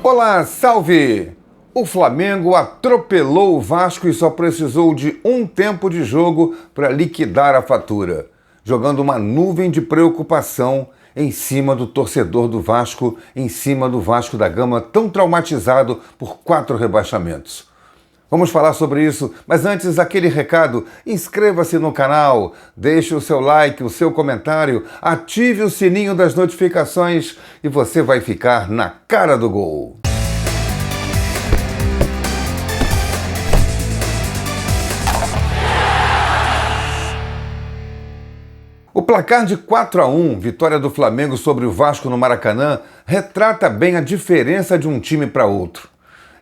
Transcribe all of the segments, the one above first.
Olá, salve! O Flamengo atropelou o Vasco e só precisou de um tempo de jogo para liquidar a fatura, jogando uma nuvem de preocupação em cima do torcedor do Vasco, em cima do Vasco da Gama, tão traumatizado por 4 rebaixamentos. Vamos falar sobre isso, mas antes aquele recado, inscreva-se no canal, deixe o seu like, o seu comentário, ative o sininho das notificações e você vai ficar na cara do gol. O placar de 4-1, vitória do Flamengo sobre o Vasco no Maracanã, retrata bem a diferença de um time para outro.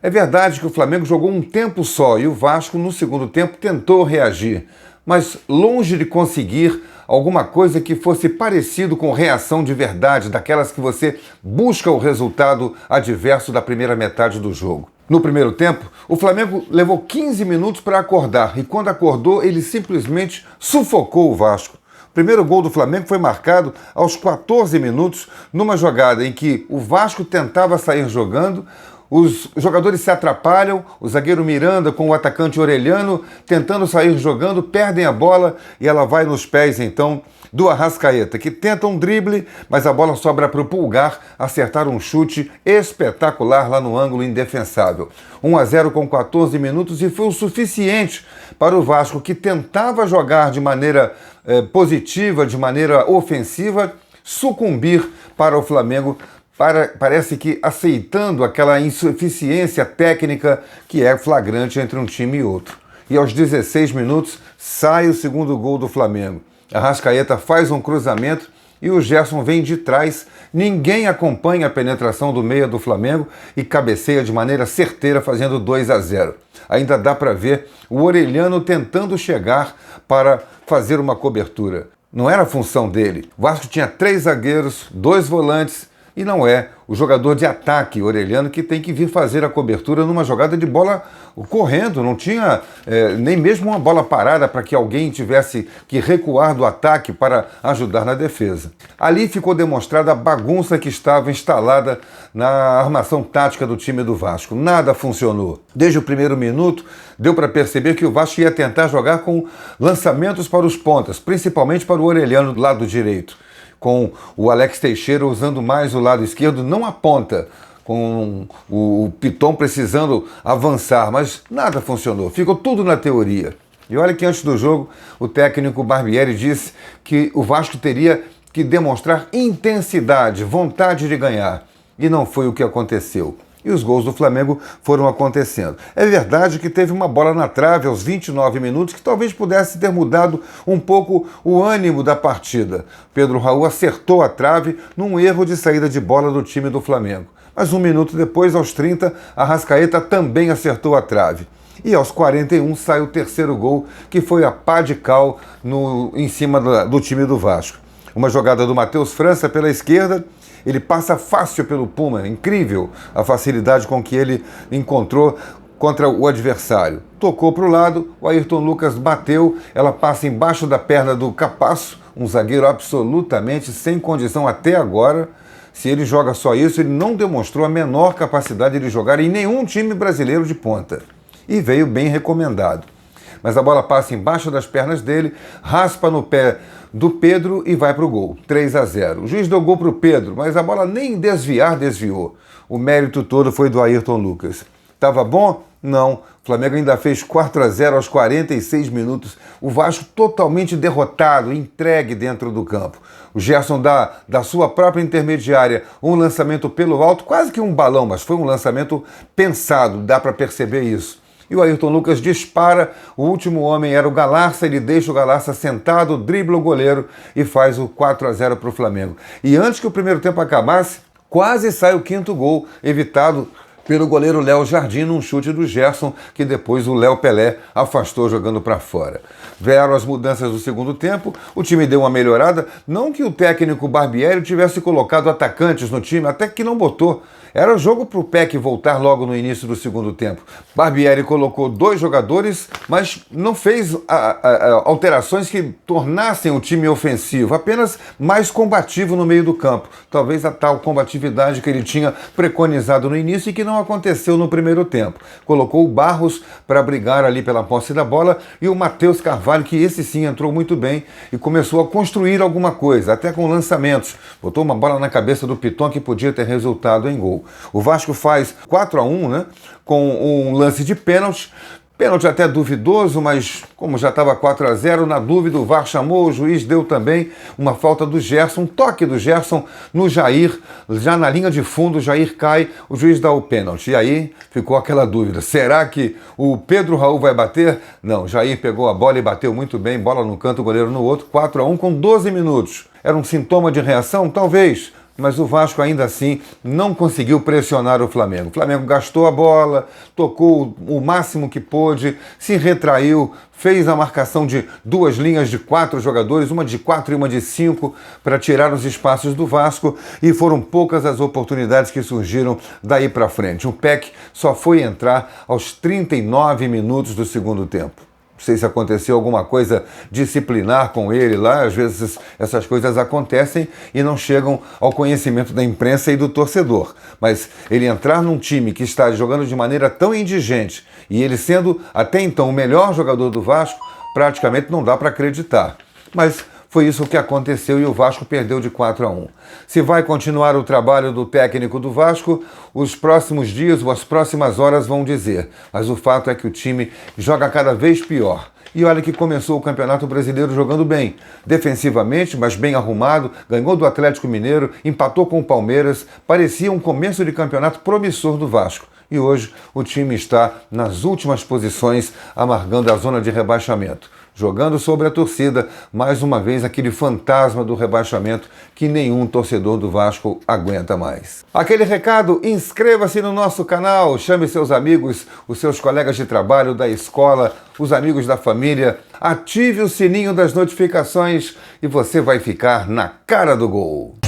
É verdade que o Flamengo jogou um tempo só e o Vasco, no segundo tempo, tentou reagir, mas longe de conseguir alguma coisa que fosse parecido com reação de verdade, daquelas que você busca o resultado adverso da primeira metade do jogo. No primeiro tempo, o Flamengo levou 15 minutos para acordar e quando acordou, ele simplesmente sufocou o Vasco. O primeiro gol do Flamengo foi marcado aos 14 minutos, numa jogada em que o Vasco tentava sair jogando, os jogadores se atrapalham, o zagueiro Miranda com o atacante Orelhano tentando sair jogando, perdem a bola e ela vai nos pés então do Arrascaeta, que tenta um drible, mas a bola sobra para o Pulgar acertar um chute espetacular lá no ângulo indefensável. 1-0 com 14 minutos e foi o suficiente para o Vasco, que tentava jogar de maneira positiva, de maneira ofensiva, sucumbir para o Flamengo, parece que aceitando aquela insuficiência técnica que é flagrante entre um time e outro. E aos 16 minutos sai o segundo gol do Flamengo. Arrascaeta faz um cruzamento e o Gerson vem de trás. Ninguém acompanha a penetração do meia do Flamengo e cabeceia de maneira certeira, fazendo 2-0. Ainda dá para ver o Orelhano tentando chegar para fazer uma cobertura. Não era a função dele. O Vasco tinha 3 zagueiros, 2 volantes, e não é o jogador de ataque, Orelhano, que tem que vir fazer a cobertura numa jogada de bola correndo. Não tinha nem mesmo uma bola parada para que alguém tivesse que recuar do ataque para ajudar na defesa. Ali ficou demonstrada a bagunça que estava instalada na armação tática do time do Vasco. Nada funcionou. Desde o primeiro minuto, deu para perceber que o Vasco ia tentar jogar com lançamentos para os pontas, principalmente para o Orelhano do lado direito, com o Alex Teixeira usando mais o lado esquerdo, não a ponta, com o Piton precisando avançar, mas nada funcionou, ficou tudo na teoria. E olha que antes do jogo, o técnico Barbieri disse que o Vasco teria que demonstrar intensidade, vontade de ganhar, e não foi o que aconteceu. E os gols do Flamengo foram acontecendo. É verdade que teve uma bola na trave aos 29 minutos que talvez pudesse ter mudado um pouco o ânimo da partida. Pedro Raul acertou a trave num erro de saída de bola do time do Flamengo. Mas um minuto depois, aos 30, Arrascaeta também acertou a trave. E aos 41 sai o terceiro gol, que foi a pá de cal em cima do time do Vasco. Uma jogada do Matheus França pela esquerda. Ele passa fácil pelo Puma, incrível a facilidade com que ele encontrou contra o adversário. Tocou para o lado, o Ayrton Lucas bateu, ela passa embaixo da perna do Capasso, um zagueiro absolutamente sem condição até agora. Se ele joga só isso, ele não demonstrou a menor capacidade de jogar em nenhum time brasileiro de ponta. E veio bem recomendado. Mas a bola passa embaixo das pernas dele, raspa no pé do Pedro e vai para o gol, 3-0. O juiz deu gol para o Pedro, mas a bola nem desviou. O mérito todo foi do Ayrton Lucas. Estava bom? Não. O Flamengo ainda fez 4-0 aos 46 minutos. O Vasco totalmente derrotado, entregue dentro do campo. O Gerson dá da sua própria intermediária um lançamento pelo alto, quase que um balão, mas foi um lançamento pensado, dá para perceber isso. E o Ayrton Lucas dispara, o último homem era o Galarça, ele deixa o Galarça sentado, dribla o goleiro e faz o 4-0 para o Flamengo. E antes que o primeiro tempo acabasse, quase sai o 5º gol, evitado pelo goleiro Léo Jardim num chute do Gerson, que depois o Léo Pelé afastou jogando para fora. Vieram as mudanças do segundo tempo, o time deu uma melhorada, não que o técnico Barbieri tivesse colocado atacantes no time, até que não botou. Era jogo para o PEC voltar logo no início do segundo tempo. Barbieri colocou 2 jogadores, mas não fez alterações que tornassem o time ofensivo, apenas mais combativo no meio do campo. Talvez a tal combatividade que ele tinha preconizado no início e que não aconteceu no primeiro tempo. Colocou o Barros para brigar ali pela posse da bola e o Matheus Carvalho, que esse sim entrou muito bem e começou a construir alguma coisa, até com lançamentos. Botou uma bola na cabeça do Piton que podia ter resultado em gol. O Vasco faz 4-1, né, com um lance de pênalti. Pênalti até duvidoso, mas como já estava 4-0, na dúvida o VAR chamou, o juiz deu também uma falta do Gerson, um toque do Gerson no Jair, já na linha de fundo, o Jair cai, o juiz dá o pênalti. E aí ficou aquela dúvida, será que o Pedro Raul vai bater? Não, Jair pegou a bola e bateu muito bem, bola no canto, o goleiro no outro, 4-1 com 12 minutos. Era um sintoma de reação? Talvez. Mas o Vasco ainda assim não conseguiu pressionar o Flamengo. O Flamengo gastou a bola, tocou o máximo que pôde, se retraiu, fez a marcação de 2 linhas de 4 jogadores, uma de 4 e uma de 5, para tirar os espaços do Vasco, e foram poucas as oportunidades que surgiram daí para frente. O PEC só foi entrar aos 39 minutos do segundo tempo. Não sei se aconteceu alguma coisa disciplinar com ele lá, às vezes essas coisas acontecem e não chegam ao conhecimento da imprensa e do torcedor. Mas ele entrar num time que está jogando de maneira tão indigente e ele sendo até então o melhor jogador do Vasco, praticamente não dá para acreditar. Mas foi isso que aconteceu e o Vasco perdeu de 4-1. Se vai continuar o trabalho do técnico do Vasco, os próximos dias ou as próximas horas vão dizer. Mas o fato é que o time joga cada vez pior. E olha que começou o Campeonato Brasileiro jogando bem, defensivamente, mas bem arrumado, ganhou do Atlético Mineiro, empatou com o Palmeiras, parecia um começo de campeonato promissor do Vasco. E hoje o time está nas últimas posições, amargando a zona de rebaixamento. Jogando sobre a torcida, mais uma vez aquele fantasma do rebaixamento que nenhum torcedor do Vasco aguenta mais. Aquele recado, inscreva-se no nosso canal, chame seus amigos, os seus colegas de trabalho, da escola, os amigos da família, ative o sininho das notificações e você vai ficar na cara do gol.